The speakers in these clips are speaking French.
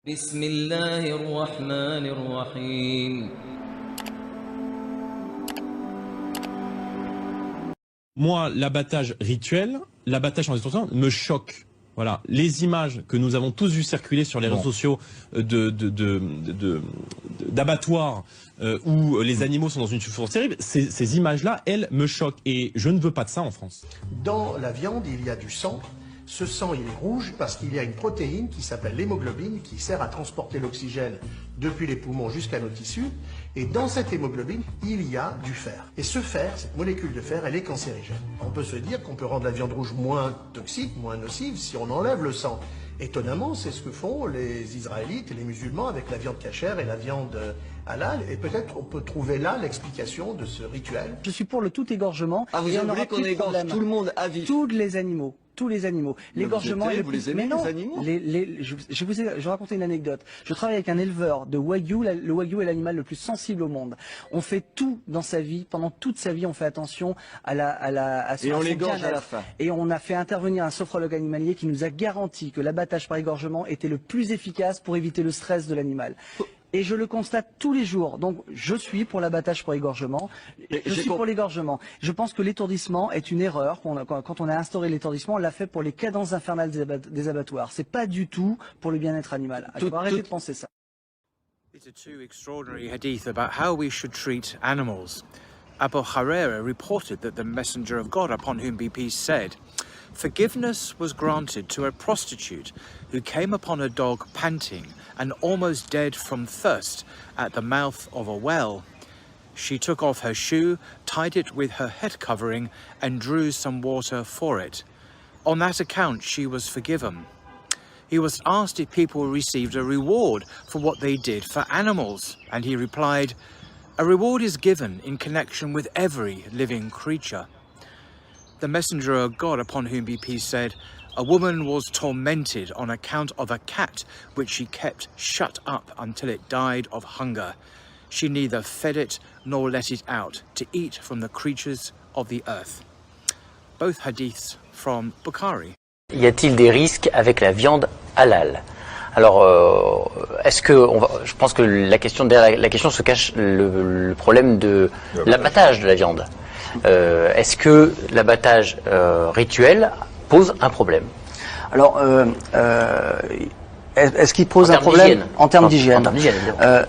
بسم الله الرحمن الرحيم. Moi, l'abattage rituel, l'abattage en détention me choque. Voilà, les images que nous avons tous vues circuler sur les réseaux sociaux d'abattoirs où les animaux sont dans une souffrance terrible, ces images-là, elles me choquent et je ne veux pas de ça en France. Dans la viande, il y a du sang. Ce sang, il est rouge parce qu'il y a une protéine qui s'appelle l'hémoglobine qui sert à transporter l'oxygène depuis les poumons jusqu'à nos tissus. Et dans cette hémoglobine, il y a du fer. Et ce fer, cette molécule de fer, elle est cancérigène. On peut se dire qu'on peut rendre la viande rouge moins toxique, moins nocive si on enlève le sang. Étonnamment, c'est ce que font les Israélites et les musulmans avec la viande cachère et la viande halal. Et peut-être on peut trouver là l'explication de ce rituel. Je suis pour le tout égorgement. Ah, vous voulez qu'on égorge tout le monde à vif? Tous les animaux. Tous les animaux. L'égorgement est le vous plus... les aimez, Mais non, les animaux je vais raconter une anecdote. Je travaille avec un éleveur de Wagyu. Le Wagyu est l'animal le plus sensible au monde. On fait tout dans sa vie, pendant toute sa vie, on fait attention à son Et on bien-être. l'égorge à la fin. Et on a fait intervenir un sophrologue animalier qui nous a garanti que l'abattage par égorgement était le plus efficace pour éviter le stress de l'animal. Et je le constate tous les jours. Donc, je suis pour l'abattage pour égorgement. Je suis pour l'égorgement. Je pense que l'étourdissement est une erreur. Quand on a instauré l'étourdissement, on l'a fait pour les cadences infernales des abattoirs. C'est pas du tout pour le bien-être animal. Il faut arrêter de penser ça. These are two extraordinary hadith about how we should treat animals. Abu Huraira reported that the Messenger of God, upon whom be peace, said, "Forgiveness was granted to a prostitute who came upon a dog panting and almost dead from thirst at the mouth of a well. She took off her shoe, tied it with her head covering, and drew some water for it. On that account she was forgiven." He was asked if people received a reward for what they did for animals, and he replied, "A reward is given in connection with every living creature." The Messenger of God, upon whom be peace, said, "A woman was tormented on account of a cat which she kept shut up until it died of hunger. She neither fed it nor let it out to eat from the creatures of the earth." Both hadiths from Bukhari. Y a-t-il des risques avec la viande halal? Alors, est-ce que je pense que derrière la question se cache le problème de l'abattage de la viande. Est-ce que l'abattage rituel pose un problème? Alors, est-ce qu'il pose un problème en termes d'hygiène?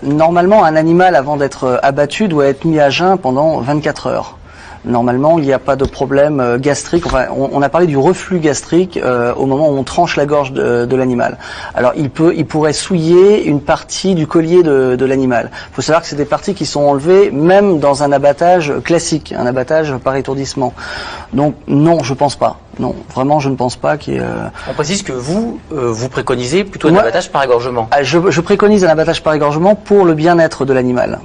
Normalement, un animal, avant d'être abattu, doit être mis à jeun pendant 24 heures. Normalement, il n'y a pas de problème gastrique. Enfin, on a parlé du reflux gastrique au moment où on tranche la gorge de l'animal. Alors, il pourrait souiller une partie du collier de l'animal. Il faut savoir que c'est des parties qui sont enlevées même dans un abattage classique, un abattage par étourdissement. Donc, non, je pense pas. Non, vraiment, je ne pense pas qu'il y ait... On précise que vous préconisez plutôt un abattage par égorgement. Je préconise un abattage par égorgement pour le bien-être de l'animal,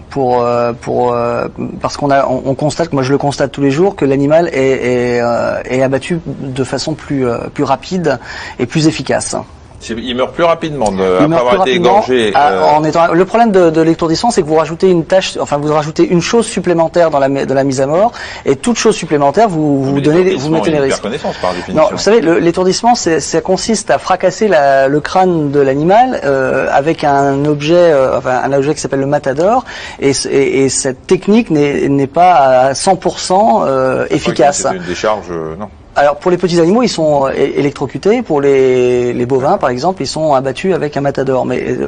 parce qu'on constate, moi je le constate tous les jours, que l'animal est abattu de façon plus rapide et plus efficace. Il meurt plus rapidement après avoir été égorgé. Le problème de l'étourdissement, c'est que vous rajoutez vous rajoutez une chose supplémentaire dans la mise à mort, et toute chose supplémentaire, vous mettez les risques. Par définition. Non, vous savez, l'étourdissement, ça consiste à fracasser le crâne de l'animal avec un objet qui s'appelle le matador, et cette technique n'est pas à 100% efficace. C'est une décharge, non. Alors pour les petits animaux, ils sont électrocutés. Pour les bovins, par exemple, ils sont abattus avec un matador. Mais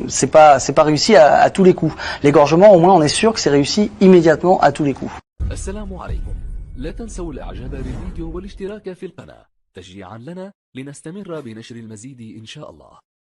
c'est pas réussi à tous les coups. L'égorgement, au moins, on est sûr que c'est réussi immédiatement à tous les coups. السلام عليكم. لا تنسوا الإعجاب بالفيديو والاشتراك في القناة تشجيعا لنا لنستمر بنشر المزيد إن شاء الله.